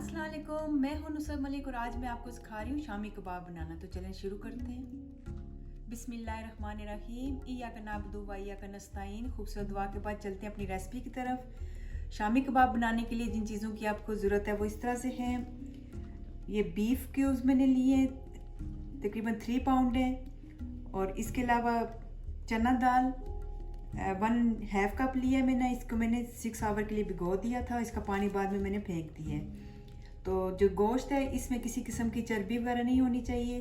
अस्सलाम वालेकुम, मैं हूं नुसरत मलिक और आज मैं आपको सिखा रही हूँ शामी कबाब बनाना। तो चलें शुरू करते हैं। बिस्मिल्लाहिर्रहमानिर्रहीम, इय्याका नअबुदु व इय्याका नस्तईन। खूबसूरत दुआ के बाद चलते हैं अपनी रेसिपी की तरफ। शामी कबाब बनाने के लिए जिन चीज़ों की आपको ज़रूरत है वो इस तरह से हैं। ये बीफ क्यूब्स मैंने लिए तकरीबन 3 पाउंड है, और इसके अलावा चना दाल 1/2 कप लिया मैंने। इसको मैंने 6 आवर के लिए भिगो दिया था, इसका पानी बाद में मैंने फेंक दिया है। तो जो गोश्त है इसमें किसी किस्म की चर्बी वगैरह नहीं होनी चाहिए,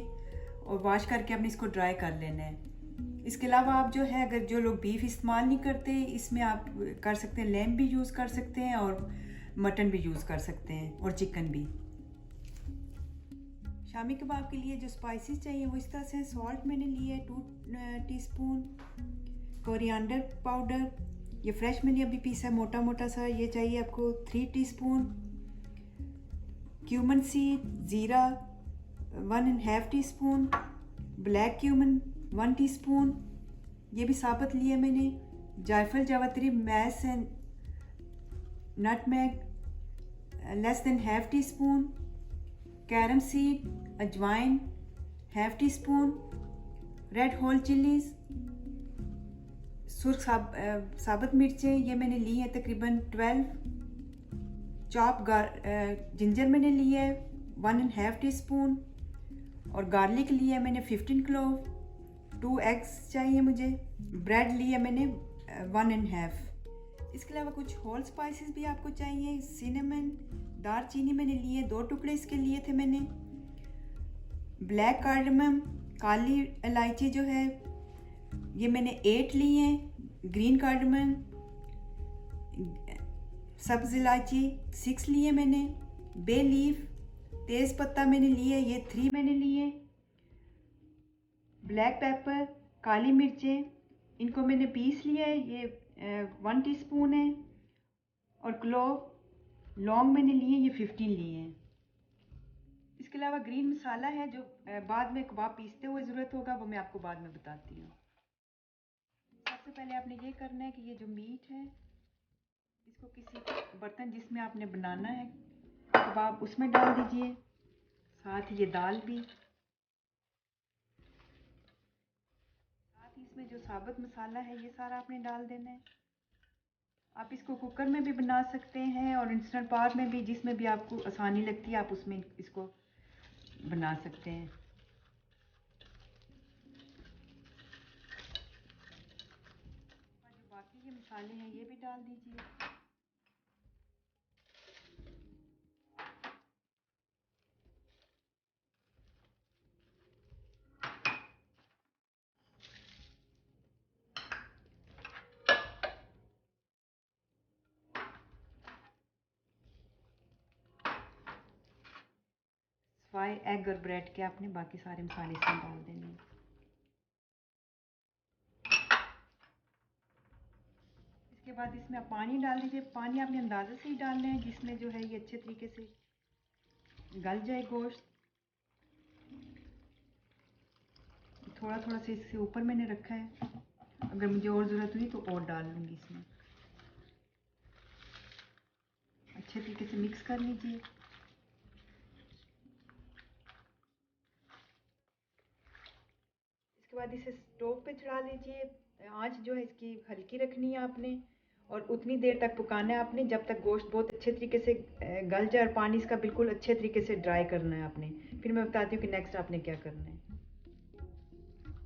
और वॉश करके आपने इसको ड्राई कर लेना है। इसके अलावा आप जो है, अगर जो लोग बीफ इस्तेमाल नहीं करते, इसमें आप कर सकते हैं लैम्ब भी यूज़ कर सकते हैं और मटन भी यूज़ कर सकते हैं और चिकन भी। शामी कबाब के लिए जो स्पाइसेस चाहिए वो इस तरह से। सॉल्ट मैंने लिए 2 टीस्पून, कोरिएंडर पाउडर ये फ्रेश मैंने अभी पीसा मोटा मोटा सा, ये चाहिए आपको 3 टीस्पून। क्यूमन सीड ज़ीरा 1/2 टीस्पून, ब्लैक क्यूमन 1 टीस्पून, ये भी साबुत लिया मैंने। जायफल जावित्री mace and nutmeg less than 1/2 teaspoon. Carom seed अजवाइन 1/2 टीस्पून। रेड होल चिलीज सुर्ख साबुत मिर्चें ये मैंने ली हैं तकरीबन 12। चॉप जिंजर मैंने लिया है 1/2 टीस्पून, और गार्लिक लिया है मैंने 15 क्लोव। 2 एग्स चाहिए मुझे। ब्रेड लिया मैंने 1/2। इसके अलावा कुछ होल स्पाइसेस भी आपको चाहिए। सिनेमन दालचीनी मैंने लिए 2 टुकड़े इसके लिए थे मैंने। ब्लैक कार्डमम काली इलायची जो है ये मैंने 8 ली हैं। ग्रीन कार्डमम सब्ज़ इलायची 6 लिए मैंने। बे लीफ तेज़ पत्ता मैंने लिए ये 3 मैंने लिए। ब्लैक पेपर काली मिर्चें इनको मैंने पीस लिया है, ये 1 टीस्पून है। और क्लोव लौंग मैंने लिए ये 15 लिए हैं। इसके अलावा ग्रीन मसाला है जो बाद में कबाब पीसते हुए ज़रूरत होगा, वो मैं आपको बाद में बताती हूँ। सबसे पहले आपने ये करना है कि ये जो मीट है इसको किसी बर्तन जिसमें आपने बनाना है कबाब उसमें डाल दीजिए। साथ ही ये दाल भी, साथ ही इसमें जो साबुत मसाला है ये सारा आपने डाल देना है। आप इसको कुकर में भी बना सकते हैं और इंस्टेंट पॉट में भी, जिसमें भी आपको आसानी लगती है आप उसमें इसको बना सकते हैं। और जो बाकी ये मसाले हैं ये भी डाल दीजिए। फ्राई एग और ब्रेड के आपने बाकी सारे मसाले इसमें डाल देने हैं। इसके बाद इसमें आप पानी डाल दीजिए। पानी आपने अंदाजे से ही डालना है जिसमें जो है ये अच्छे तरीके से गल जाए गोश्त। थोड़ा थोड़ा से इससे ऊपर मैंने रखा है, अगर मुझे और ज़रूरत हुई तो और डाल लूँगी इसमें। अच्छे तरीके से मिक्स कर लीजिए। इसके बाद इसे स्टोव पे चढ़ा लीजिए। आंच जो है इसकी हल्की रखनी है आपने, और उतनी देर तक पकाना है आपने जब तक गोश्त बहुत अच्छे तरीके से गल जाए और पानी इसका बिल्कुल अच्छे तरीके से ड्राई करना है आपने। फिर मैं बताती हूँ कि नेक्स्ट आपने क्या करना है।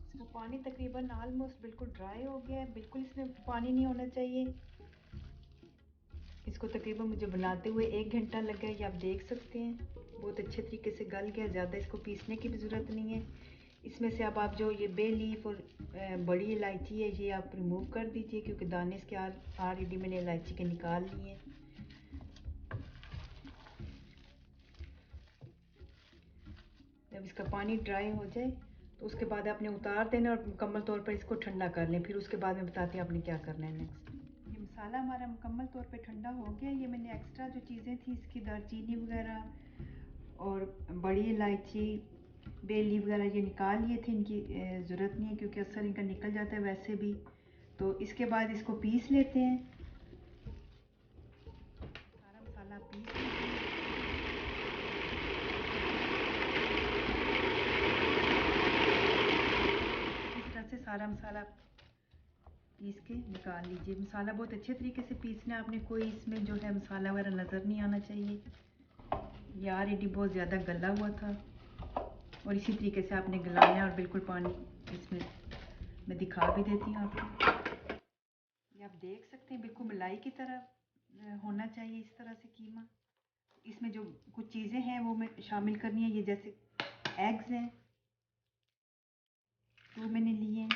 इसका पानी तकरीबन ऑलमोस्ट बिल्कुल ड्राई हो गया है, बिल्कुल इसमें पानी नहीं होना चाहिए। इसको तकरीबन मुझे बनाते हुए 1 घंटा लग गया, ये आप देख सकते हैं बहुत अच्छे तरीके से गल गया। ज़्यादा इसको पीसने की भी ज़रूरत नहीं है। इसमें से अब आप जो ये बे लीफ और बड़ी इलायची है ये आप रिमूव कर दीजिए, क्योंकि दाने इसके ऑलरेडी मैंने इलायची के निकाल लिए हैं। जब इसका पानी ड्राई हो जाए तो उसके बाद आपने उतार देना और मुकम्मल तौर पर इसको ठंडा कर लें। फिर उसके बाद में बताती हूँ आपने क्या करना है नेक्स्ट। ये मसाला हमारा मुकम्मल तौर पे ठंडा हो गया। ये मैंने एक्स्ट्रा जो चीज़ें थी इसकी दालचीनी वगैरह और बड़ी इलायची बे लीफ वगैरह ये निकाल लिए थे, इनकी ज़रूरत नहीं है क्योंकि अक्सर इनका निकल जाता है वैसे भी। तो इसके बाद इसको पीस लेते हैं। सारा मसाला पीस लीजिए। मसाला पीस के निकाल लीजिए। मसाला बहुत अच्छे तरीके से पीसना है आपने, कोई इसमें जो है मसाला वगैरह नज़र नहीं आना चाहिए। ये ऑलरेडी बहुत ज़्यादा गला हुआ था और इसी तरीके से आपने गलाना है। और बिल्कुल पानी इसमें मैं दिखा भी देती हूँ आपको। ये आप देख सकते हैं बिल्कुल मलाई की तरह होना चाहिए इस तरह से कीमा। इसमें जो कुछ चीज़ें हैं वो मैं शामिल करनी है। ये जैसे एग्स हैं, तो मैंने लिए हैं।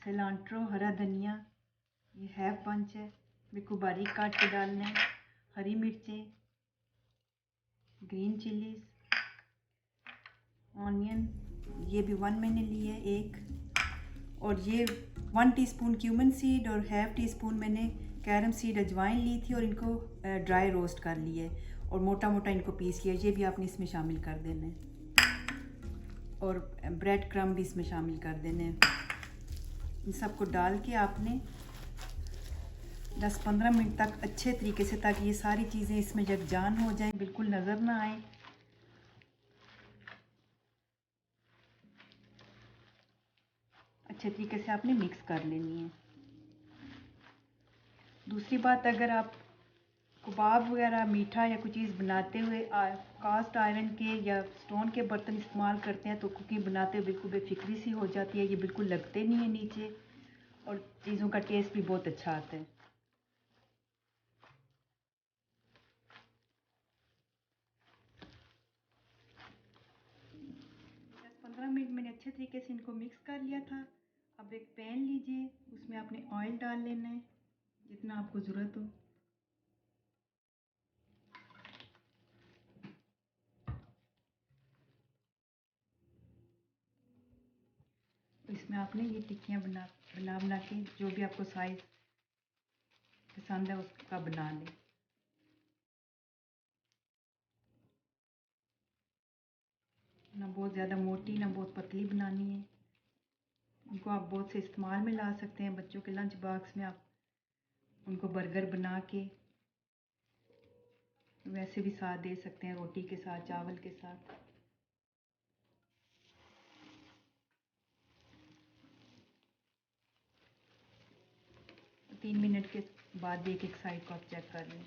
सिलांट्रो, हरा धनिया, ये हैफ पंच है, बिल्कुल बारीक काट के डालना है। हरी मिर्चें, ग्रीन चिलीज, ऑनियन, ये भी 1 मैंने लिए है एक। और ये 1 टीस्पून क्यूमन सीड और ½ टीस्पून मैंने कैरम सीड अजवाइन ली थी और इनको ड्राई रोस्ट कर लिया है और मोटा मोटा इनको पीस लिया। ये भी आपने इसमें शामिल कर देना है और ब्रेड क्रम्ब भी इसमें शामिल कर देने हैं। इन सबको डाल के आपने 10-15 मिनट तक अच्छे तरीके से, ताकि ये सारी चीज़ें इसमें यकजान हो जाएं, बिल्कुल नज़र ना आए। अच्छे तरीके से आपने मिक्स कर लेनी है। दूसरी बात, अगर आप कबाब वगैरह मीठा या कोई चीज़ बनाते हुए कास्ट आयरन के या स्टोन के बर्तन इस्तेमाल करते हैं तो कुकिंग बनाते हुए बिल्कुल बेफिक्री सी हो जाती है। ये बिल्कुल लगते नहीं है नीचे और चीज़ों का टेस्ट भी बहुत अच्छा आता है। 10-15 मिनट मैंने अच्छे तरीके से इनको मिक्स कर लिया था। अब एक पैन लीजिए, उसमें आपने ऑयल डाल लेना है जितना आपको ज़रूरत हो। इसमें आपने ये टिक्कियाँ बना बना बना के जो भी आपको साइज़ पसंद है उसका बना लें। ना बहुत ज़्यादा मोटी ना बहुत पतली बनानी है। उनको आप बहुत से इस्तेमाल में ला सकते हैं। बच्चों के लंच बॉक्स में आप उनको बर्गर बना के वैसे भी साथ दे सकते हैं, रोटी के साथ, चावल के साथ। 3 मिनट के बाद एक एक साइड को आप चेक कर लें।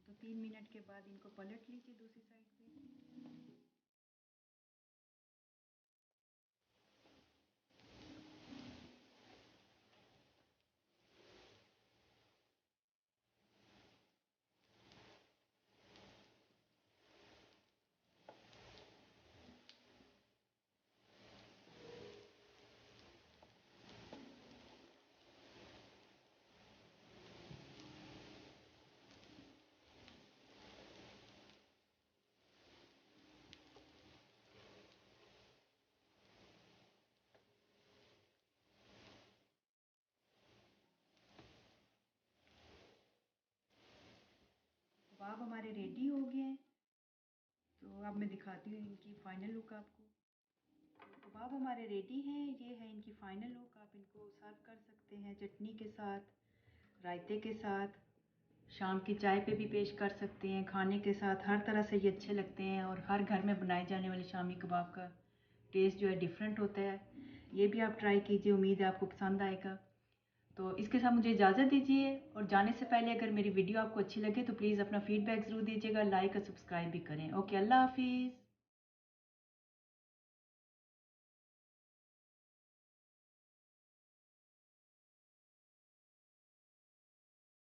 तो 3 मिनट के बाद इनको पलट लीजिए दूसरी साइड पे। कबाब हमारे रेडी हो गए हैं। तो अब मैं दिखाती हूँ इनकी फ़ाइनल लुक आपको। तो कबाब हमारे रेडी हैं। ये है इनकी फ़ाइनल लुक। आप इनको सर्व कर सकते हैं चटनी के साथ, रायते के साथ, शाम की चाय पे भी पेश कर सकते हैं, खाने के साथ। हर तरह से ये अच्छे लगते हैं और हर घर में बनाए जाने वाले शामी कबाब का टेस्ट जो है डिफरेंट होता है। ये भी आप ट्राई कीजिए, उम्मीद है आपको पसंद आएगा। तो इसके साथ मुझे इजाज़त दीजिए और जाने से पहले अगर मेरी वीडियो आपको अच्छी लगे तो प्लीज़ अपना फ़ीडबैक ज़रूर दीजिएगा, लाइक और सब्सक्राइब भी करें। ओके, अल्लाह हाफिज़।